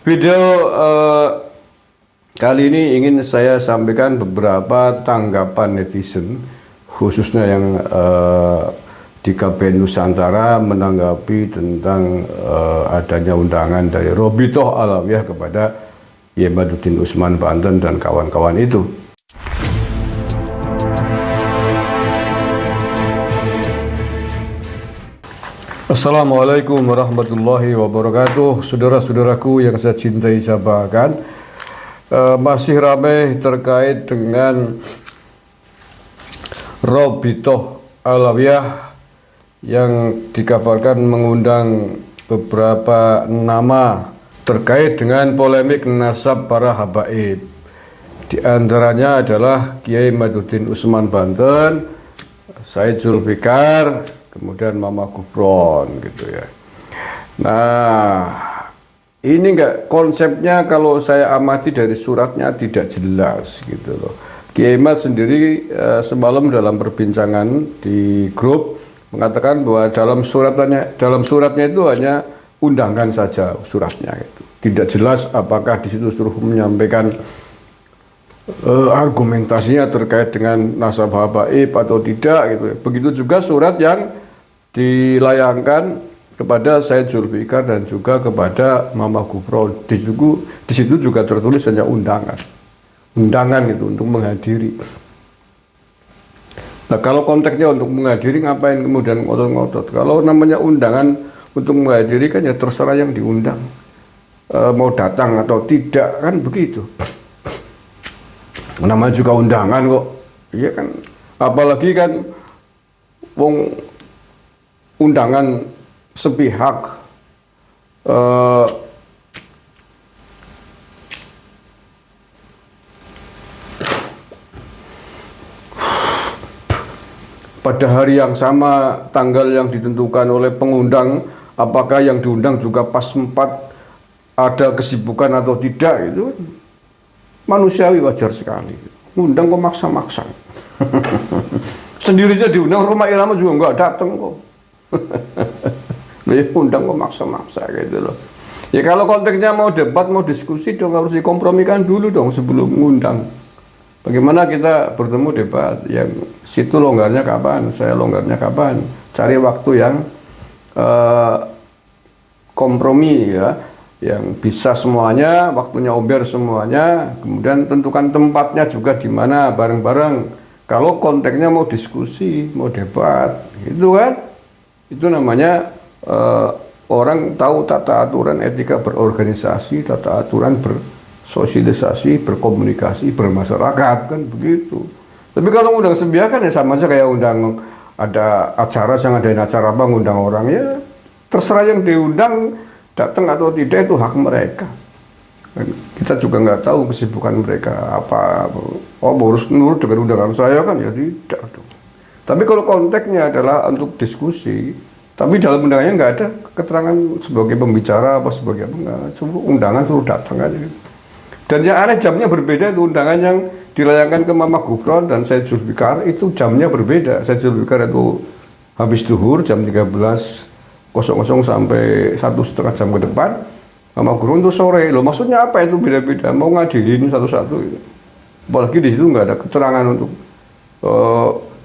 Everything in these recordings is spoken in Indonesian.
Video kali ini ingin saya sampaikan beberapa tanggapan netizen, khususnya yang di KBN Nusantara menanggapi tentang adanya undangan dari Robitoh Alawiyah kepada Kiai Madudin Usman Banten dan kawan-kawan itu. Assalamualaikum warahmatullahi wabarakatuh. Saudara-saudaraku yang saya cintai, saya banggakan, masih ramai terkait dengan Robitoh Alawiyah yang dikabarkan mengundang beberapa nama terkait dengan polemik nasab para habaib. Di antaranya adalah Kiai Madudin Usman Banten, Said Zulfikar, kemudian Mama Gufron gitu ya. Nah, ini enggak, konsepnya kalau saya amati dari suratnya tidak jelas gitu loh. Kiai Mad sendiri semalam dalam perbincangan di grup mengatakan bahwa dalam suratnya itu hanya undangan saja suratnya itu. Tidak jelas apakah di situ suruh menyampaikan argumentasinya terkait dengan nasab habaib atau tidak gitu. Begitu juga surat yang dilayangkan kepada Said Zulfikar dan juga kepada Mama Gufron. Di situ juga tertulis hanya undangan gitu untuk menghadiri. Nah, kalau konteksnya untuk menghadiri, ngapain kemudian ngotot-ngotot? Kalau namanya undangan untuk menghadiri kan ya terserah yang diundang, mau datang atau tidak, kan begitu. Namanya juga undangan kok, iya kan. Apalagi kan undangan sepihak, pada hari yang sama, tanggal yang ditentukan oleh pengundang, apakah yang diundang juga pas sempat ada kesibukan atau tidak, itu manusiawi, wajar sekali. Undang kok maksa-maksa. Sendirinya diundang, Rhoma Irama juga nggak datang kok. Undang kok maksa-maksa gitu loh. Ya kalau konteksnya mau debat, mau diskusi dong, harus dikompromikan dulu dong sebelum ngundang. Bagaimana kita bertemu debat, yang situ longgarnya kapan, saya longgarnya kapan. Cari waktu yang kompromi ya, yang bisa semuanya, waktunya ober semuanya, kemudian tentukan tempatnya juga di mana bareng-bareng. Kalau konteksnya mau diskusi, mau debat, gitu kan, itu namanya orang tahu tata aturan etika berorganisasi, tata aturan bersosialisasi, berkomunikasi, bermasyarakat, kan begitu. Tapi kalau undang sepihak kan ya sama aja kayak undang ada acara, yang ngadain acara apa, ngundang orang, ya terserah yang diundang datang atau tidak, itu hak mereka. Kita juga nggak tahu kesibukan mereka apa. Oh, harus nurut dengan undangan saya kan, ya tidak dong. Tapi kalau konteksnya adalah untuk diskusi, tapi dalam undangannya nggak ada keterangan sebagai pembicara apa sebagai apa, nggak, suruh undangan suruh datang aja. Dan yang aneh jamnya berbeda, itu undangan yang dilayangkan ke Mama Gufron dan Said Zulfikar itu jamnya berbeda. Said Zulfikar itu habis zuhur jam 13.00 sampai 1,5 jam ke depan. Mama Gufron itu sore. Loh, maksudnya apa itu beda-beda? Mau ngadilin satu-satu gitu. Apalagi di situ nggak ada keterangan untuk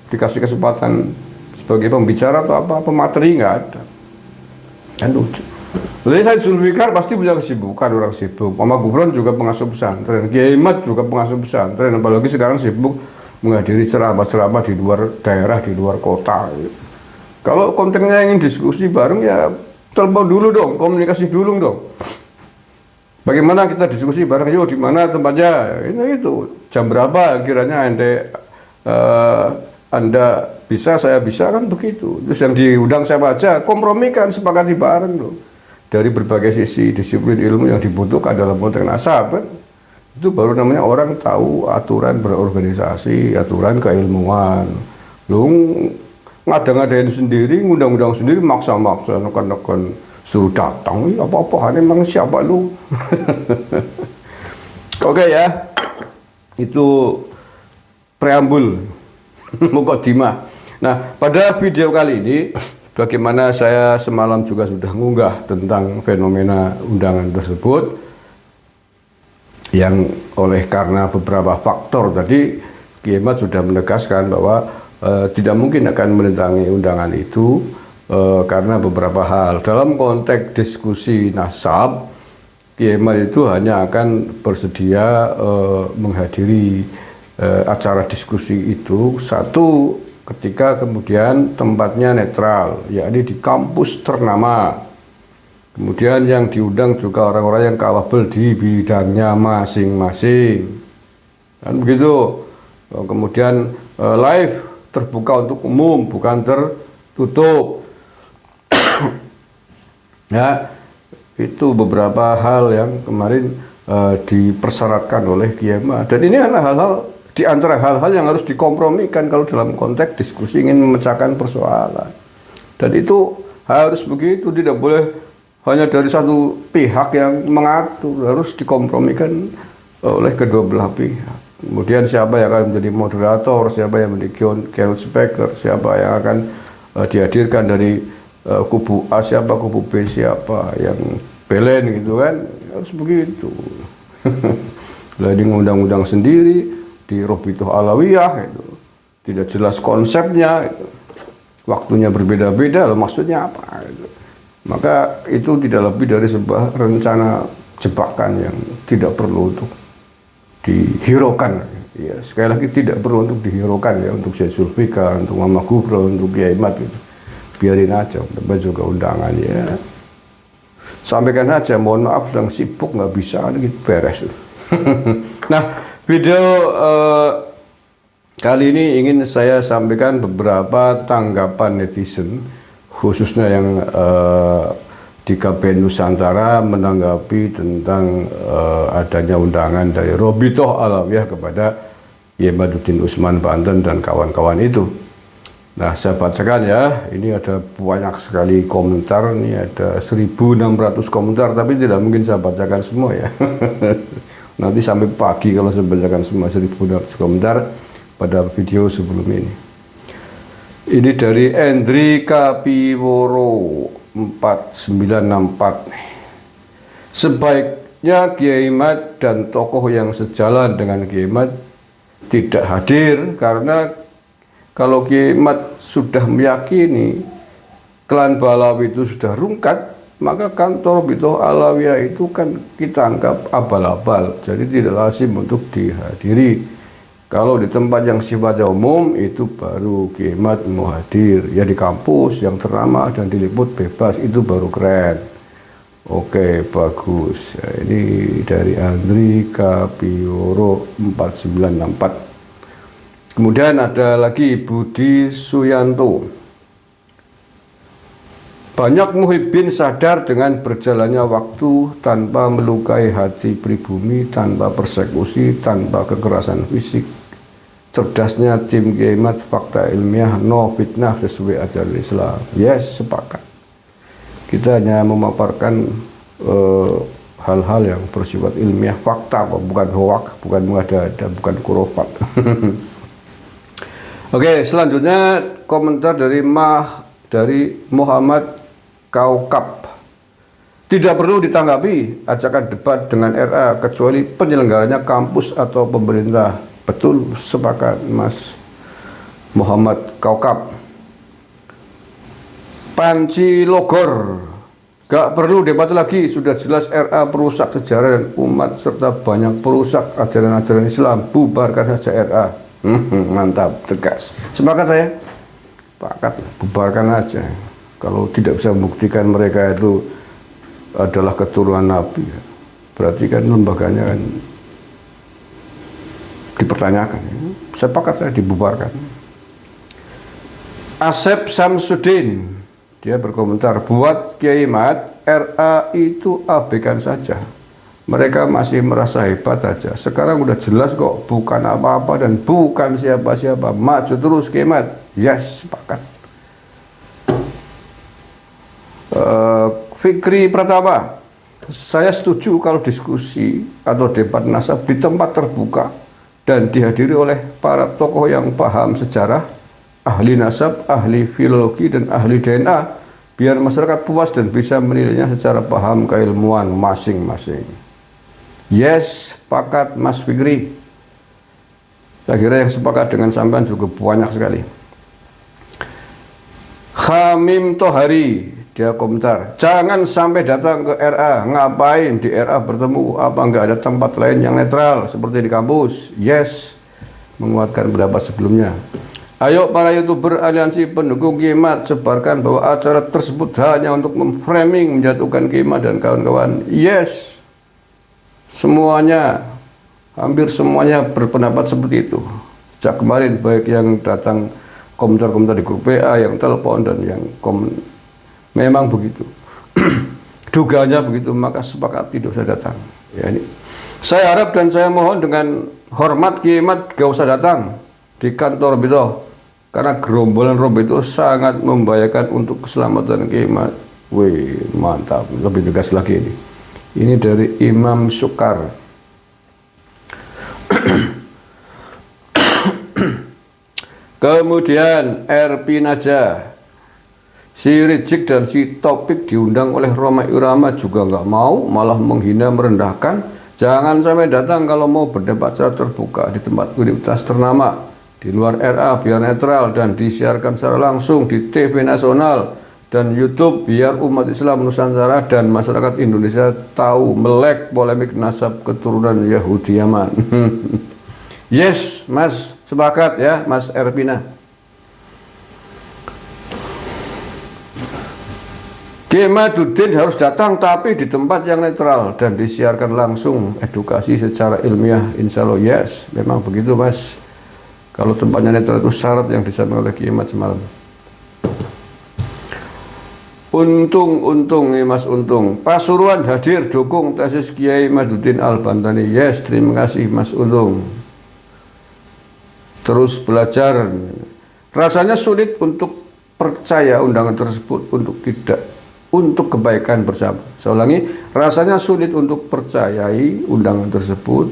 dikasih kesempatan sebagai pembicara atau apa, pemateri, nggak ada. Kan lucu. Jadi Said Zulfikar pasti punya kesibukan, orang sibuk. Mama Gufron juga pengasuh pesantren, Kiai Mad juga pengasuh pesantren, apalagi sekarang sibuk menghadiri ceramah-ceramah di luar daerah, di luar kota. Kalau kontennya ingin diskusi bareng, ya telepon dulu dong, komunikasi dulu dong. Bagaimana kita diskusi bareng, yuk di mana tempatnya, itu jam berapa kiranya Anda bisa, saya bisa, kan begitu. Terus yang diundang siapa aja, kompromikan, sepakati bareng dong. Dari berbagai sisi disiplin ilmu yang dibutuhkan dalam konteks nasab, kan? Itu baru namanya orang tahu aturan berorganisasi, aturan keilmuan. Lu ngada-ngadain sendiri, ngundang-undang sendiri, maksa-maksa, nekan-nekan suruh datang, apa-apaan, emang siapa lu? Oke ya, itu preambul mukadimah. Nah, pada video kali ini, bagaimana saya semalam juga sudah ngunggah tentang fenomena undangan tersebut, yang karena beberapa faktor tadi Kiai Mat sudah menegaskan bahwa tidak mungkin akan menentangi undangan itu karena beberapa hal. Dalam konteks diskusi nasab, Kiai Mat itu hanya akan bersedia menghadiri acara diskusi itu satu ketika kemudian tempatnya netral, yakni di kampus ternama. Kemudian yang diundang juga orang-orang yang capable di bidangnya masing-masing. Kan begitu. Kemudian live terbuka untuk umum, bukan tertutup. Ya, itu beberapa hal yang kemarin dipersyaratkan oleh Kiai Mat. Dan ini adalah hal-hal di antara hal-hal yang harus dikompromikan kalau dalam konteks diskusi ingin memecahkan persoalan. Dan itu harus begitu, tidak boleh hanya dari satu pihak yang mengatur, harus dikompromikan oleh kedua belah pihak. Kemudian siapa yang akan menjadi moderator, siapa yang menjadi keynote speaker, siapa yang akan dihadirkan dari kubu A, siapa kubu B, siapa yang belen gitu kan, harus begitu. Lalu undang-undang sendiri di Robitoh Alawiyah itu tidak jelas konsepnya, itu. Waktunya berbeda-beda, loh maksudnya apa? Gitu. Maka itu tidak lebih dari sebuah rencana jebakan yang tidak perlu untuk dihiraukan. Ya, sekali lagi tidak perlu untuk dihiraukan ya, untuk Syekh Zulfikar, untuk Mama Gubro, untuk Kiai Mat gitu. Biarin aja, tambah juga undangan ya. Sampaikan aja, mohon maaf sedang sibuk nggak bisa, gitu beres. Nah, video kali ini ingin saya sampaikan beberapa tanggapan netizen, khususnya yang di KBN Nusantara menanggapi tentang adanya undangan dari Robitoh Alawiyah kepada Kiai Imaduddin Usman Banten dan kawan-kawan itu. Nah, saya bacakan ya, ini ada banyak sekali komentar, ini ada 1.600 komentar, tapi tidak mungkin saya bacakan semua ya. Nanti sampai pagi kalau saya bacakan semua 1.600 komentar pada video sebelum ini. Ini dari Endri Kapiworo 4964. Sebaiknya Kiai Mat dan tokoh yang sejalan dengan Kiai Mat tidak hadir, karena kalau Kiai Mat sudah meyakini klan Balawi itu sudah rungkat, maka kantor Robitoh Alawiyah itu kan kita anggap abal-abal, jadi tidak lazim untuk dihadiri. Kalau di tempat yang sifatnya umum itu baru Kiai Mat mau hadir, ya di kampus yang ternama dan diliput bebas itu baru keren. Oke, bagus. Ya, ini dari Andri Kapiworo 4964. Kemudian ada lagi Budi Suyanto. Banyak muhibbin sadar dengan berjalannya waktu tanpa melukai hati pribumi, tanpa persekusi, tanpa kekerasan fisik. Cerdasnya tim Kiai Mat, fakta ilmiah, no fitnah sesuai ajaran Islam. Yes, sepakat. Kita hanya memaparkan hal-hal yang bersifat ilmiah, fakta, bukan hoak, bukan mengada-ada, bukan kurofat. Oke, selanjutnya komentar dari Muhammad Kaukap. Tidak perlu ditanggapi ajakan debat dengan RA kecuali penyelenggaranya kampus atau pemerintah. Betul, sepakat Mas Muhammad Kaukap. Panci Logor. Gak perlu debat lagi, sudah jelas RA perusak sejarah dan umat serta banyak perusak ajaran-ajaran Islam. Bubarkan saja RA. Mantap, tegas. Sepakat saya? Sepakat, bubarkan aja. Kalau tidak bisa membuktikan mereka itu adalah keturunan Nabi, berarti kan lembaganya kan dipertanyakan. Sepakat saya, dibubarkan. Asep Samsudin, dia berkomentar, buat Kiai Mat, RA itu abaikan saja. Mereka masih merasa hebat aja. Sekarang udah jelas kok, bukan apa-apa dan bukan siapa-siapa. Maju terus Kiai Mat. Yes, sepakat. Fikri Pratama, saya setuju kalau diskusi atau debat nasab di tempat terbuka dan dihadiri oleh para tokoh yang paham sejarah, ahli nasab, ahli filologi, dan ahli DNA, biar masyarakat puas dan bisa menilainya secara paham keilmuan masing-masing. Yes, sepakat Mas Fikri. Saya kira yang sepakat dengan sampean juga banyak sekali. Khamim Tohari, dia komentar, jangan sampai datang ke RA. Ngapain di RA bertemu? Apa nggak ada tempat lain yang netral seperti di kampus? Yes, menguatkan pendapat sebelumnya. Ayo para YouTuber aliansi pendukung Kimat, sebarkan bahwa acara tersebut hanya untuk memframing, menjatuhkan Kimat dan kawan-kawan. Yes, semuanya, hampir semuanya berpendapat seperti itu. Sejak kemarin, baik yang datang komentar-komentar di grup PA, yang telepon, dan yang komen, memang begitu. Dugaannya begitu, maka sepakat tidak usah datang. Ya, ini. Saya harap dan saya mohon dengan hormat Kimat gak usah datang di kantor Bito, karena gerombolan Rob itu sangat membahayakan untuk keselamatan Kimat. Wih, mantap, lebih tegas lagi ini. Ini dari Imam Sukar. Kemudian RP Naja, si Rijik dan si Topik diundang oleh Roma Irama juga nggak mau, malah menghina, merendahkan. Jangan sampai datang kalau mau berdebat secara terbuka di tempat universitas ternama di luar RA, biar netral dan disiarkan secara langsung di TV nasional dan YouTube, biar umat Islam Nusantara dan masyarakat Indonesia tahu melek polemik nasab keturunan Yahudi Yaman. Yes, Mas, sepakat ya, Mas Erpina. Kimaduddin harus datang tapi di tempat yang netral dan disiarkan langsung, edukasi secara ilmiah. Insya Allah yes, memang begitu Mas. Kalau tempatnya netral itu syarat yang disampaikan oleh Kimat semalam. Untung nih Mas Untung. Pasuruan hadir dukung tesis Kiai Maduddin Al-Bantani. Yes, terima kasih Mas Untung. Terus belajar. Rasanya sulit untuk percaya undangan tersebut untuk kebaikan bersama. Saya ulangi, rasanya sulit untuk percayai undangan tersebut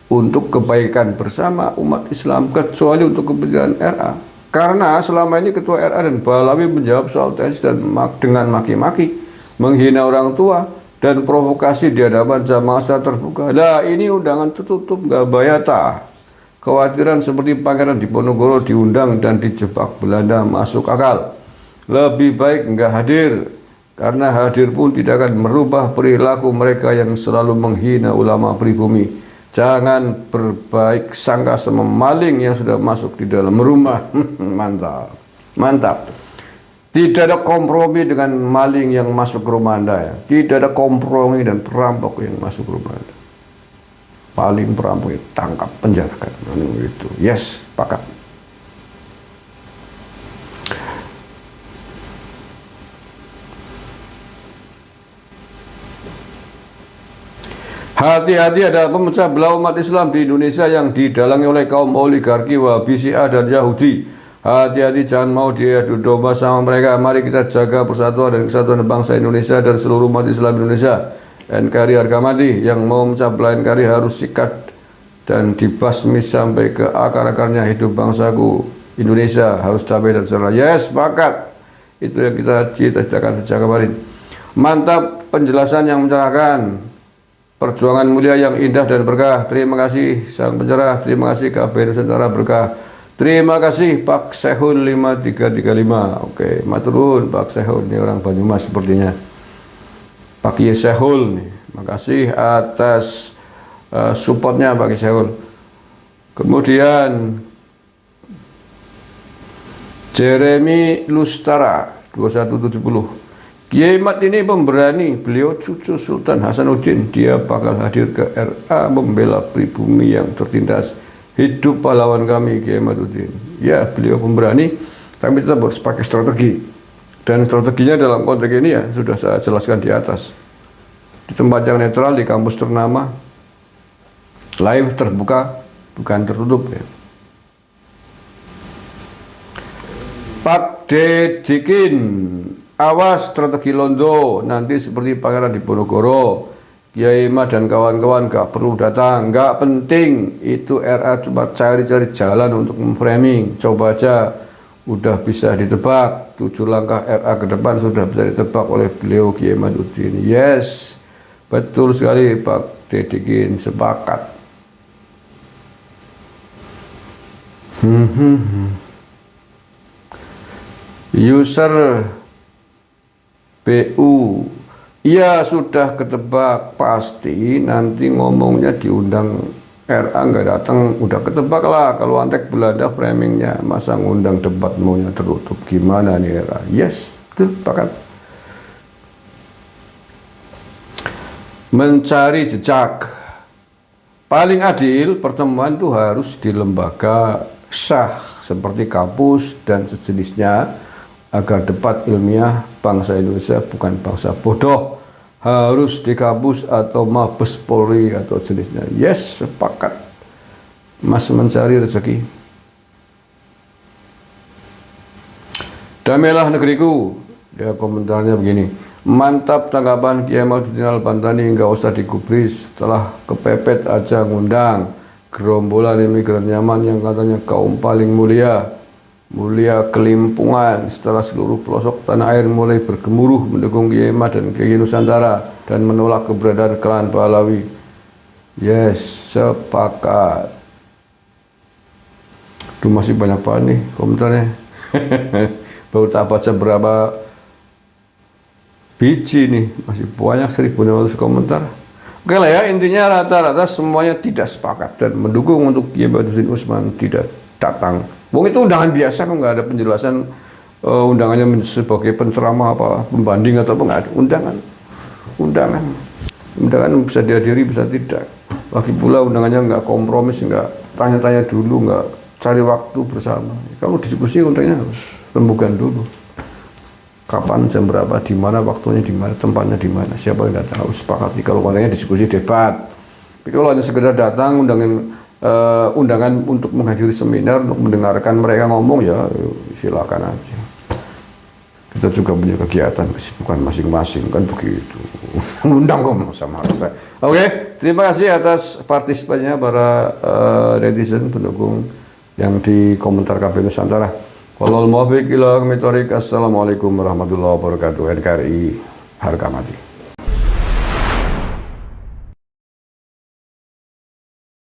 untuk kebaikan bersama umat Islam, kecuali untuk kepentingan RA. Karena selama ini Ketua RA dan Balawi menjawab soal tesis dan dengan maki-maki, menghina orang tua, dan provokasi di hadapan jamaah secara terbuka. Nah, ini undangan tertutup, nggak bayata. Kekhawatiran seperti Pangeran Diponegoro diundang dan dijebak Belanda masuk akal. Lebih baik nggak hadir, karena hadir pun tidak akan merubah perilaku mereka yang selalu menghina ulama pribumi. Jangan berbaik sangka sama maling yang sudah masuk di dalam rumah. Mantap, mantap. Tidak ada kompromi dengan maling yang masuk ke rumah Anda ya. Tidak ada kompromi dan perampok yang masuk ke rumah Anda. Paling perampok tangkap, penjarakan. Itu. Yes, pakat. Hati-hati, ada pemecah belah umat Islam di Indonesia yang didalangi oleh kaum oligarki, Wahabi, Syiah, dan Yahudi. Hati-hati, jangan mau diadu domba sama mereka. Mari kita jaga persatuan dan kesatuan bangsa Indonesia dan seluruh umat Islam Indonesia. NKRI harga mati. Yang mau memecah belah NKRI harus sikat dan dibasmi sampai ke akar-akarnya. Hidup bangsaku Indonesia, harus damai dan sejahtera. Yes, sepakat. Itu yang kita cita-citakan sejak kemarin. Mantap penjelasan yang mencerahkan. Perjuangan mulia yang indah dan berkah. Terima kasih Sang Pencerah. Terima kasih KBRI Nusantara Berkah. Terima kasih Pak Sehul 5335. Oke, maturun Pak Sehul. Ini orang Banyumas sepertinya. Pak Kiai Sehul nih. Makasih atas supportnya Pak Kiai Sehul. Kemudian Jeremy Lustara 2170. Kiai Mat ini pemberani, beliau cucu Sultan Hasanuddin. Dia bakal hadir ke RA membela pribumi yang tertindas. Hidup pahlawan kami Kiai Maduddin. Ya, beliau pemberani, tapi tetap harus pakai strategi. Dan strateginya dalam konteks ini ya sudah saya jelaskan di atas. Di tempat yang netral, di kampus ternama, live terbuka, bukan tertutup ya. Pak Dedikin, awas strategi Londo, nanti seperti Pangeran Diponegoro. Kiai Mat dan kawan-kawan gak perlu datang, gak penting. Itu RA cuma cari-cari jalan untuk memframing. Coba aja, udah bisa ditebak. 7 langkah RA ke depan sudah bisa ditebak oleh beliau Kiai Maduddin. Yes, Betul sekali Pak Dedikin, sepakat. User BU, ya sudah ketebak pasti nanti ngomongnya diundang RA nggak datang, udah ketebak lah kalau Antek Belanda framingnya, masa ngundang debat maunya tertutup, gimana nih RA? Yes, betul, sepakat. Mencari jejak, paling adil pertemuan itu harus di lembaga sah seperti kampus dan sejenisnya agar debat ilmiah bangsa Indonesia bukan bangsa bodoh, harus di kampus atau Mabes Polri atau jenisnya. Yes, sepakat. Mas mencari rezeki. Damailah negeriku. Dia komentarnya begini. Mantap tanggapan Kiai Maududdin Al-Bantani, nggak usah digubris. Setelah kepepet aja ngundang gerombolan imigran nyaman yang katanya kaum paling mulia kelimpungan, setelah seluruh pelosok tanah air mulai bergemuruh mendukung Kiai dan Kiai Nusantara dan menolak keberadaan klan Pahlawi. Yes, sepakat. Itu masih banyak banget nih komentarnya. Baru tak baca berapa biji nih, masih banyak 1.600 komentar. Oke lah ya, intinya rata-rata semuanya tidak sepakat dan mendukung untuk Kiai Badruddin Usman tidak datang. Wong itu undangan biasa kok, nggak ada penjelasan undangannya sebagai penceramah apa pembanding atau apa, nggak ada undangan bisa dihadiri bisa tidak. Lagi pula undangannya nggak kompromis, nggak tanya-tanya dulu, nggak cari waktu bersama. Kalau diskusi undangannya harus rembukan dulu. Kapan, jam berapa, di mana waktunya, di mana tempatnya, di mana, siapa yang datang, harus sepakati. Kalau kontennya diskusi debat. Tapi kalau hanya sekedar datang undangan untuk menghadiri seminar, untuk mendengarkan mereka ngomong, ya silakan aja. Kita juga punya kegiatan, kesibukan masing-masing, kan begitu. Undang kok sama saya. Oke, terima kasih atas partisipannya para netizen pendukung yang di komentar KP Nusantara. Wallahul muwaffiq ila aqwamit thoriq. Assalamualaikum warahmatullahi wabarakatuh. NKRI harga mati.